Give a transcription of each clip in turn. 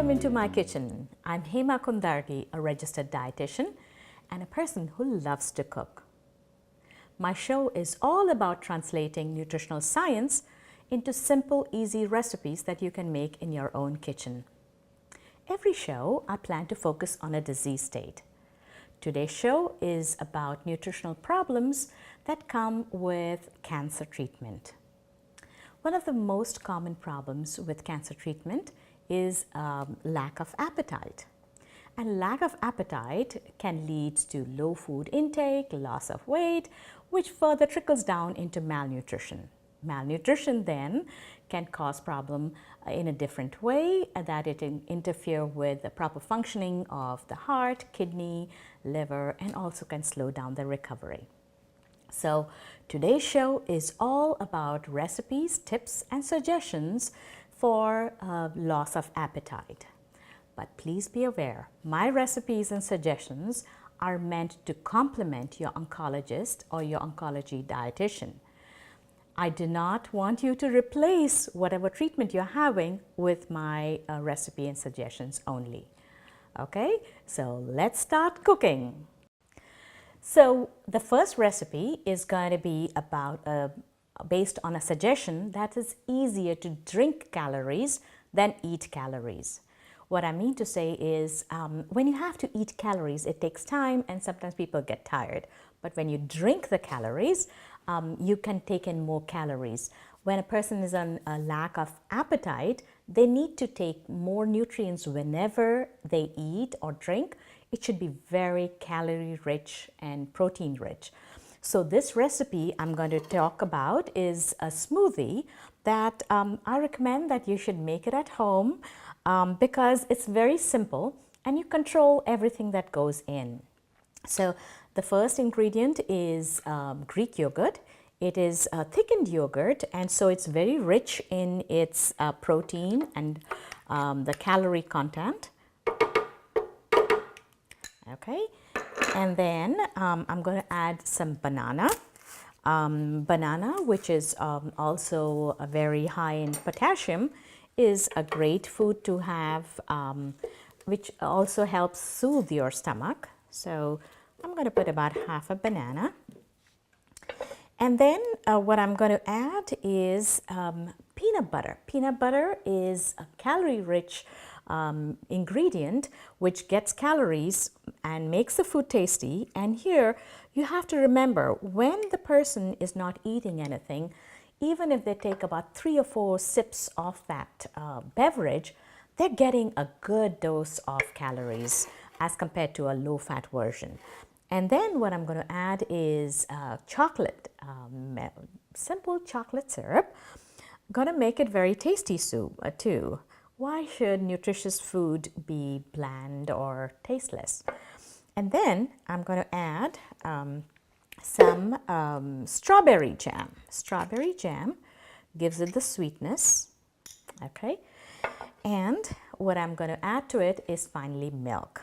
Welcome into my kitchen. I'm Hema Kundargi, a registered dietitian and a person who loves to cook. My show is all about translating nutritional science into simple, easy recipes that you can make in your own kitchen. Every show, I plan to focus on a disease state. Today's show is about nutritional problems that come with cancer treatment. One of the most common problems with cancer treatment is lack of appetite. And lack of appetite can lead to low food intake, loss of weight, which further trickles down into malnutrition. Malnutrition then can cause problem in a different way, that it interfere with the proper functioning of the heart, kidney, liver, and also can slow down the recovery. So today's show is all about recipes, tips, and suggestions for loss of appetite. But please be aware, my recipes and suggestions are meant to complement your oncologist or your oncology dietitian. I do not want you to replace whatever treatment you're having with my recipe and suggestions only. Okay, so let's start cooking. So the first recipe is going to be about based on a suggestion that is easier to drink calories than eat calories. What I mean to say is when you have to eat calories, it takes time and sometimes people get tired. But when you drink the calories, you can take in more calories. When a person is on a lack of appetite, they need to take more nutrients whenever they eat or drink. It should be very calorie rich and protein rich. So this recipe I'm going to talk about is a smoothie that I recommend that you should make it at home because it's very simple and you control everything that goes in. So the first ingredient is Greek yogurt. It is thickened yogurt, and so it's very rich in its protein and the calorie content. Okay, and then I'm going to add some banana. Banana, which is also very high in potassium, is a great food to have, which also helps soothe your stomach. So I'm going to put about half a banana. And then what I'm going to add is peanut butter. Peanut butter is a calorie-rich ingredient which gets calories and makes the food tasty. And here you have to remember, when the person is not eating anything, even if they take about 3 or 4 sips of that beverage, they're getting a good dose of calories as compared to a low-fat version. And then what I'm going to add is chocolate, simple chocolate syrup. I'm going to make it very tasty too. Why should nutritious food be bland or tasteless? And then I'm going to add some strawberry jam. Strawberry jam gives it the sweetness. Okay. And what I'm going to add to it is finally milk.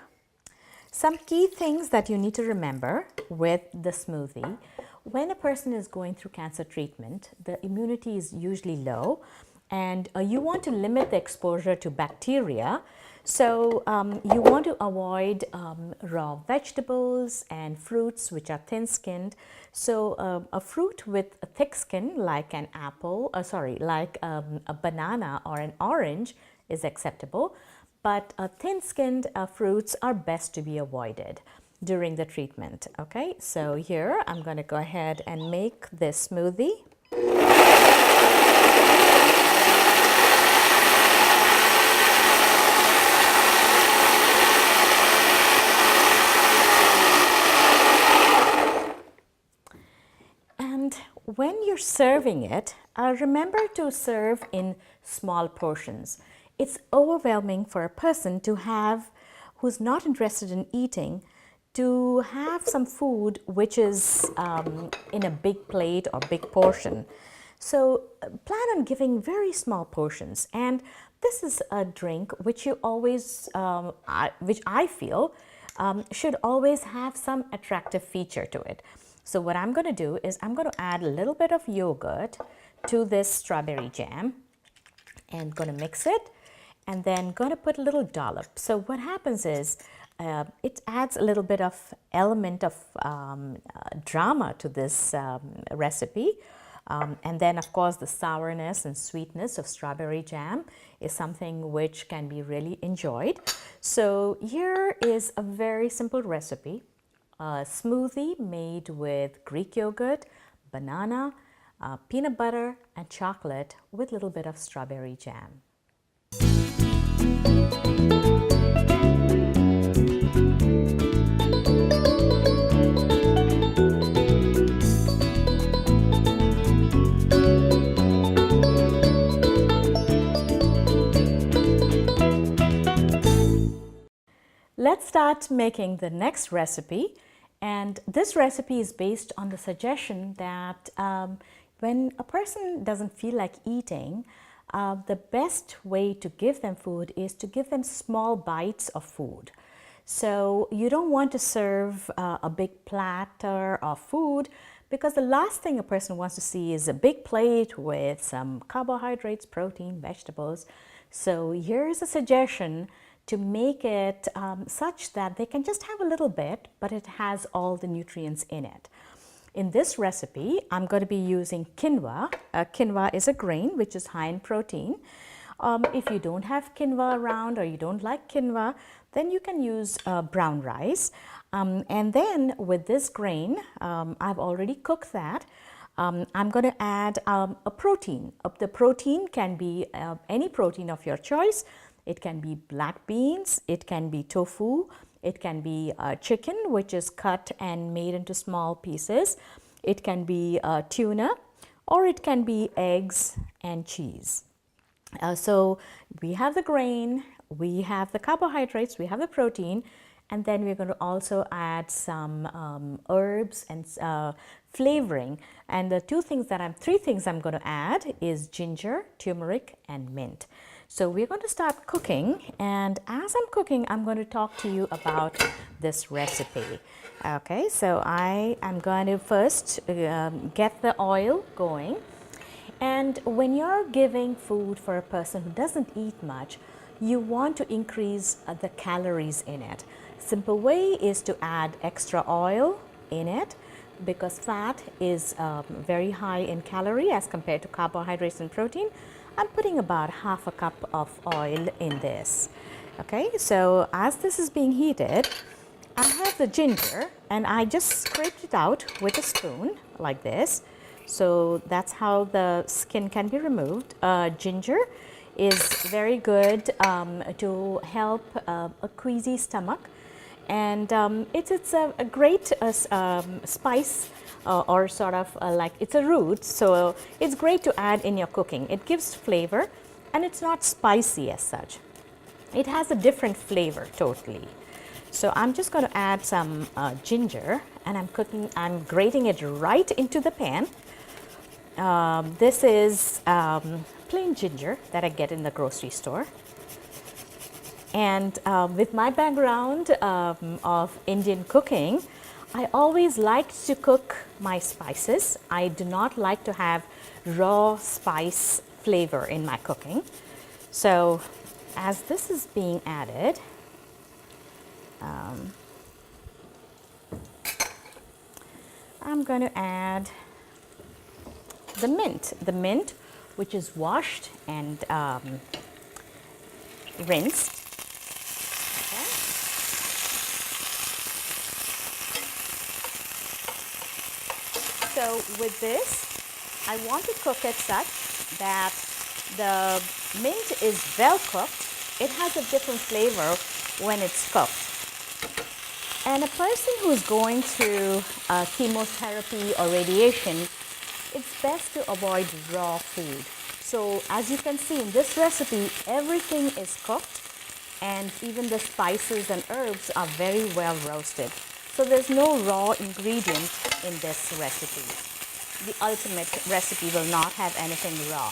Some key things that you need to remember with the smoothie: when a person is going through cancer treatment, the immunity is usually low, and you want to limit the exposure to bacteria. So you want to avoid raw vegetables and fruits which are thin-skinned. So a fruit with a thick skin, like an apple, like a banana or an orange, is acceptable. But thin-skinned fruits are best to be avoided during the treatment. Okay, so here I'm going to go ahead and make this smoothie. And when you're serving it, remember to serve in small portions. It's overwhelming for a person to have, who's not interested in eating, to have some food which is in a big plate or big portion. So plan on giving very small portions. And this is a drink which you always, which I feel should always have some attractive feature to it. So what I'm going to do is I'm going to add a little bit of yogurt to this strawberry jam and going to mix it. and then going to put a little dollop. So what happens is it adds a little bit of element of drama to this recipe. And then, of course, the sourness and sweetness of strawberry jam is something which can be really enjoyed. So here is a very simple recipe, a smoothie made with Greek yogurt, banana, peanut butter, and chocolate with a little bit of strawberry jam. Let's start making the next recipe, and this recipe is based on the suggestion that when a person doesn't feel like eating, the best way to give them food is to give them small bites of food. So you don't want to serve a big platter of food, because the last thing a person wants to see is a big plate with some carbohydrates, protein, vegetables. So here's a suggestion to make it such that they can just have a little bit, but it has all the nutrients in it. In this recipe, I'm going to be using quinoa. Quinoa is a grain which is high in protein. If you don't have quinoa around, or you don't like quinoa, then you can use brown rice. And then with this grain, I've already cooked that. I'm going to add a protein. The protein can be any protein of your choice. It can be black beans, it can be tofu, it can be chicken, which is cut and made into small pieces. It can be tuna, or it can be eggs and cheese. So we have the grain, we have the carbohydrates, we have the protein, and then we're going to also add some herbs and flavoring. And the three things I'm going to add is ginger, turmeric, and mint. So we're going to start cooking, and as I'm cooking, I'm going to talk to you about this recipe. Okay, so I am going to first get the oil going. And when you're giving food for a person who doesn't eat much, you want to increase the calories in it. Simple way is to add extra oil in it, because fat is very high in calorie as compared to carbohydrates and protein. I'm putting about half a cup of oil in this. Okay, so as this is being heated, I have the ginger, and I just scraped it out with a spoon like this. So that's how the skin can be removed. Ginger is very good to help a queasy stomach, and it's a great spice. Or sort of like it's a root, so it's great to add in your cooking. It gives flavor, and it's not spicy as such. It has a different flavor totally. So I'm just going to add some ginger, and I'm grating it right into the pan. This is plain ginger that I get in the grocery store. And with my background of Indian cooking, I always like to cook my spices. I do not like to have raw spice flavor in my cooking. So as this is being added, I'm going to add the mint which is washed and rinsed. So with this, I want to cook it such that the mint is well cooked. It has a different flavor when it's cooked. And a person who's going through chemotherapy or radiation, it's best to avoid raw food. So as you can see in this recipe, everything is cooked, and even the spices and herbs are very well roasted. So there's no raw ingredient in this recipe. The ultimate recipe will not have anything raw.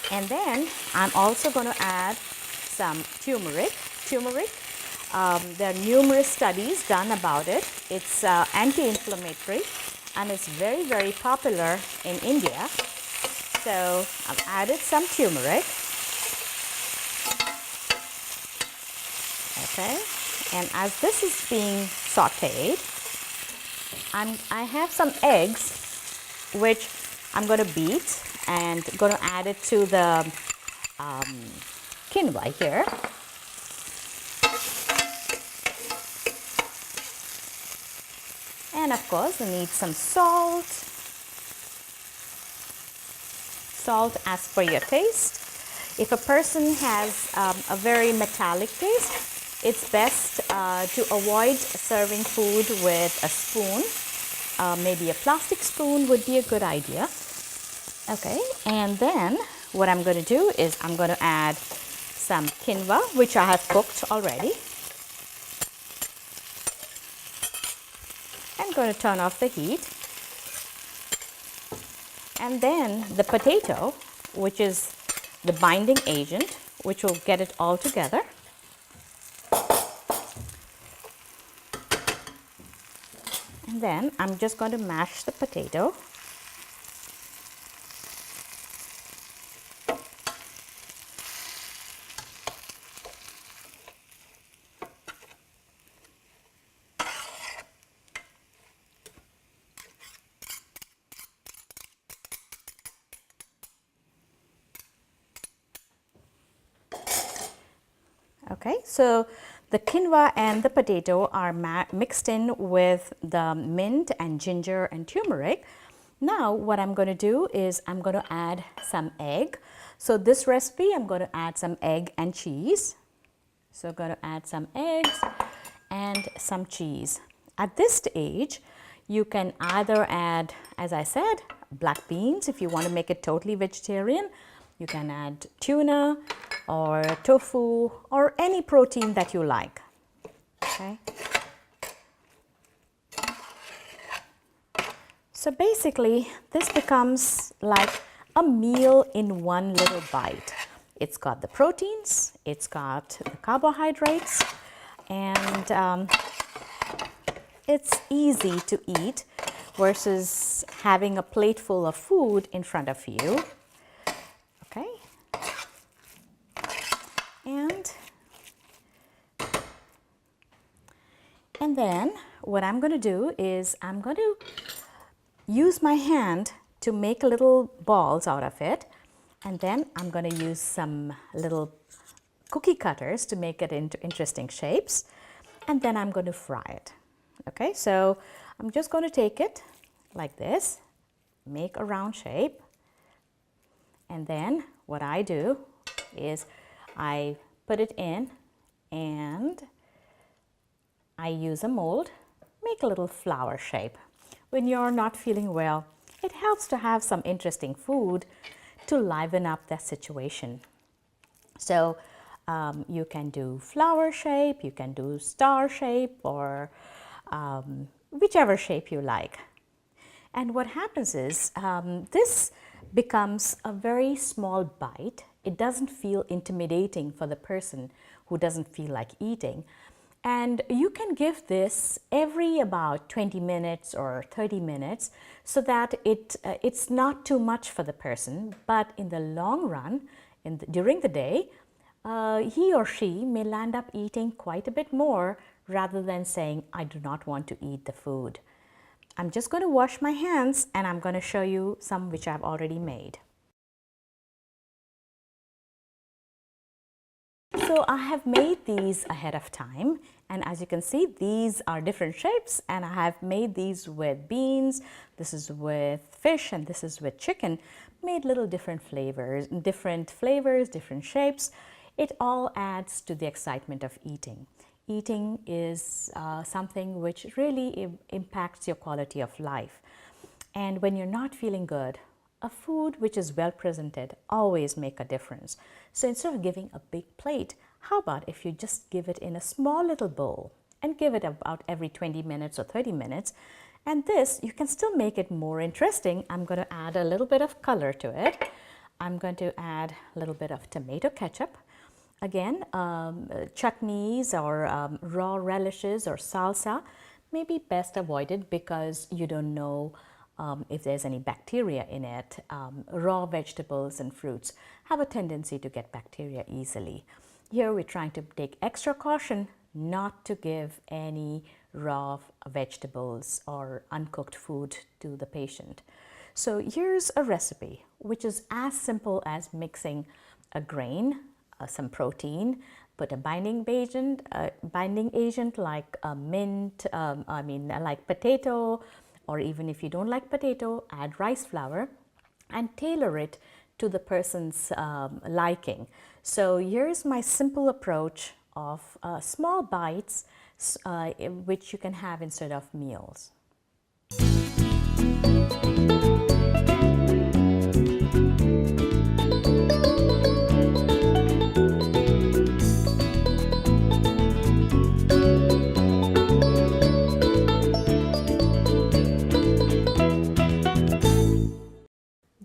And then I'm also going to add some turmeric. There are numerous studies done about it. It's anti-inflammatory, and it's very, very popular in India. So I've added some turmeric. Okay, and as this is being sauteed, I have some eggs which I'm going to beat and going to add it to the quinoa here. And of course, we need some salt. Salt as per your taste. If a person has a very metallic taste, it's best to avoid serving food with a spoon. Maybe a plastic spoon would be a good idea. Okay, and then what I'm going to do is I'm going to add some quinoa, which I have cooked already. I'm going to turn off the heat. And then the potato, which is the binding agent, which will get it all together. And then I'm just going to mash the potato. Okay, so the quinoa and the potato are mixed in with the mint and ginger and turmeric. Now what I'm going to do is I'm going to add some egg. So this recipe I'm going to add some egg and cheese. So I'm going to add some eggs and some cheese. At this stage you can either add, as I said, black beans if you want to make it totally vegetarian. You can add tuna or tofu or any protein that you like. Okay. So basically this becomes like a meal in one little bite. It's got the proteins, it's got the carbohydrates, and it's easy to eat versus having a plate full of food in front of you. Okay. And then what I'm going to do is I'm going to use my hand to make little balls out of it, and then I'm going to use some little cookie cutters to make it into interesting shapes, and then I'm going to fry it. Okay, so I'm just going to take it like this, make a round shape, and then what I do is I put it in and I use a mold, make a little flower shape. When you're not feeling well, it helps to have some interesting food to liven up that situation. So you can do flower shape, you can do star shape, or whichever shape you like. And what happens is this becomes a very small bite. It doesn't feel intimidating for the person who doesn't feel like eating. And you can give this every about 20 minutes or 30 minutes so that it's not too much for the person, but in the long run, during the day, he or she may land up eating quite a bit more rather than saying, I do not want to eat the food. I'm just going to wash my hands and I'm going to show you some which I've already made. So I have made these ahead of time, and as you can see, these are different shapes, and I have made these with beans, this is with fish, and this is with chicken. Made little different flavors, different shapes. It all adds to the excitement of eating. Eating is something which really impacts your quality of life. And when you're not feeling good, a food which is well presented always make a difference. So instead of giving a big plate, how about if you just give it in a small little bowl and give it about every 20 minutes or 30 minutes. And this, you can still make it more interesting. I'm going to add a little bit of color to it. I'm going to add a little bit of tomato ketchup. Again, chutneys or raw relishes or salsa may be best avoided because you don't know if there's any bacteria in it. Raw vegetables and fruits have a tendency to get bacteria easily. Here we're trying to take extra caution not to give any raw vegetables or uncooked food to the patient. So here's a recipe which is as simple as mixing a grain, some protein, put a binding agent like a mint, like potato, or even if you don't like potato, add rice flour and tailor it to the person's liking. So here's my simple approach of small bites which you can have instead of meals.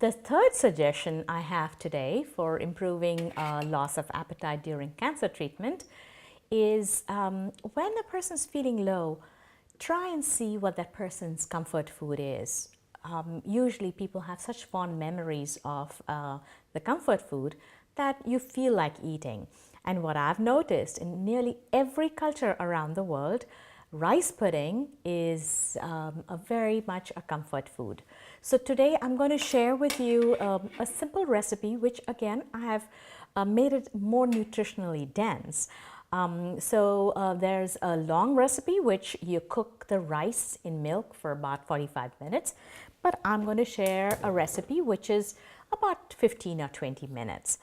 The third suggestion I have today for improving loss of appetite during cancer treatment is when a person's feeling low, try and see what that person's comfort food is. Usually people have such fond memories of the comfort food that you feel like eating. And what I've noticed in nearly every culture around the world, rice pudding is very much a comfort food. So today I'm going to share with you a simple recipe which again I have made it more nutritionally dense. There's a long recipe which you cook the rice in milk for about 45 minutes, but I'm going to share a recipe which is about 15 or 20 minutes.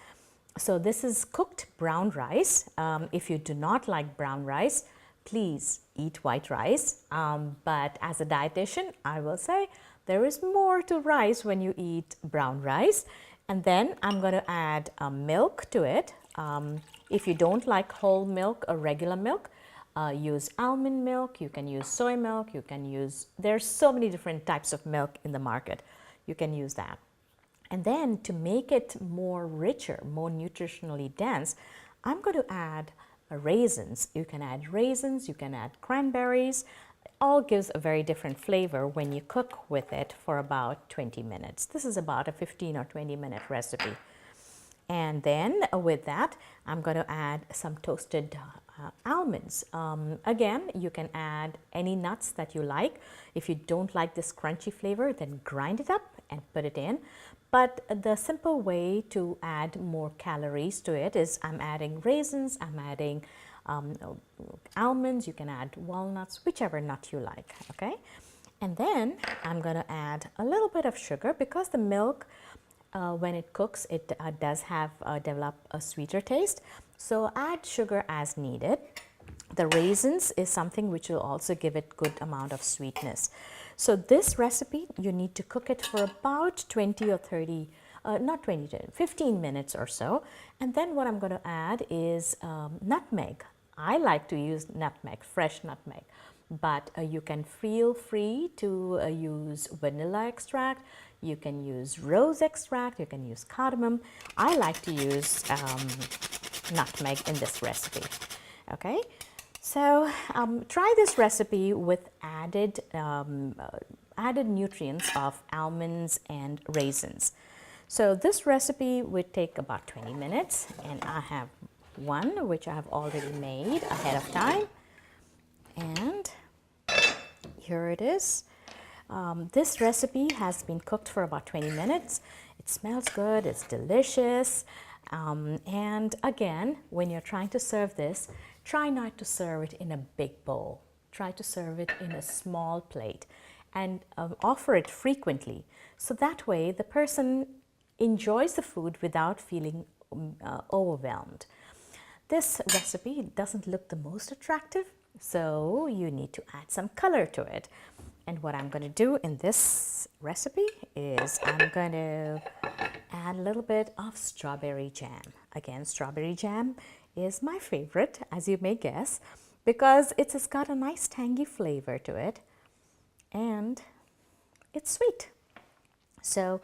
So this is cooked brown rice. If you do not like brown rice, please eat white rice. But as a dietitian, I will say there is more to rice when you eat brown rice. And then I'm going to add milk to it. If you don't like whole milk or regular milk, use almond milk, you can use soy milk, you can use, there's so many different types of milk in the market. You can use that. And then to make it more richer, more nutritionally dense, I'm going to add raisins. You can add raisins, you can add cranberries. It all gives a very different flavor when you cook with it for about 20 minutes. This is about a 15 or 20 minute recipe. And then with that, I'm going to add some toasted almonds. Again, you can add any nuts that you like. If you don't like this crunchy flavor, then grind it up and put it in. But the simple way to add more calories to it is I'm adding raisins, I'm adding almonds, you can add walnuts, whichever nut you like, okay? And then I'm going to add a little bit of sugar because the milk, when it cooks, it does have develop a sweeter taste. So add sugar as needed. The raisins is something which will also give it good amount of sweetness. So this recipe, you need to cook it for about 20 or 30, not 20, 15 minutes or so. And then what I'm going to add is nutmeg. I like to use nutmeg, fresh nutmeg. But you can feel free to use vanilla extract, you can use rose extract, you can use cardamom. I like to use nutmeg in this recipe, okay? So try this recipe with added nutrients of almonds and raisins. So this recipe would take about 20 minutes and I have one which I have already made ahead of time. And here it is. This recipe has been cooked for about 20 minutes. It smells good, it's delicious. And again, when you're trying to serve this, try not to serve it in a big bowl. Try to serve it in a small plate and offer it frequently. So that way the person enjoys the food without feeling overwhelmed. This recipe doesn't look the most attractive, so you need to add some color to it. And what I'm going to do in this recipe is I'm going to add a little bit of strawberry jam. Again, strawberry jam is my favorite, as you may guess, because it's got a nice tangy flavor to it and it's sweet. So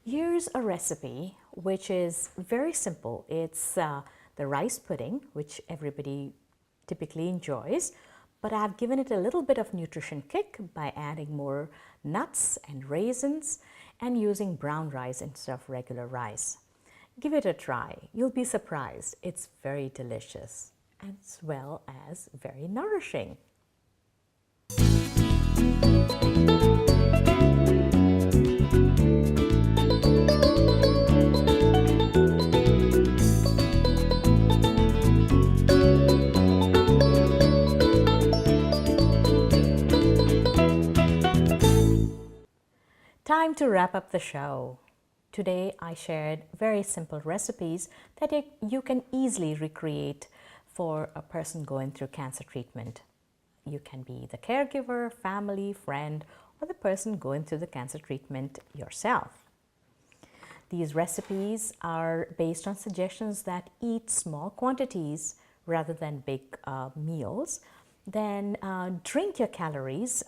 here's a recipe which is very simple. It's the rice pudding, which everybody typically enjoys, but I've given it a little bit of nutrition kick by adding more nuts and raisins and using brown rice instead of regular rice. Give it a try. You'll be surprised. It's very delicious. as well as very nourishing. Time to wrap up the show. Today I shared very simple recipes that you can easily recreate for a person going through cancer treatment. You can be the caregiver, family, friend, or the person going through the cancer treatment yourself. These recipes are based on suggestions that eat small quantities rather than big meals. Then drink your calories,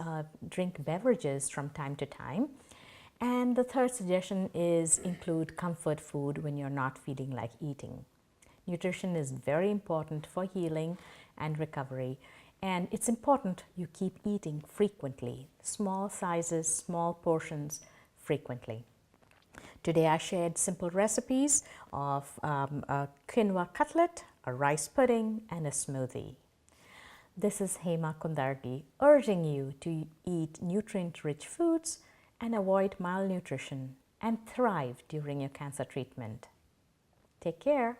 drink beverages from time to time. And the third suggestion is include comfort food when you're not feeling like eating. Nutrition is very important for healing and recovery, and it's important you keep eating frequently, small sizes, small portions frequently. Today I shared simple recipes of a quinoa cutlet, a rice pudding, and a smoothie. This is Hema Kundargi urging you to eat nutrient-rich foods and avoid malnutrition and thrive during your cancer treatment. Take care.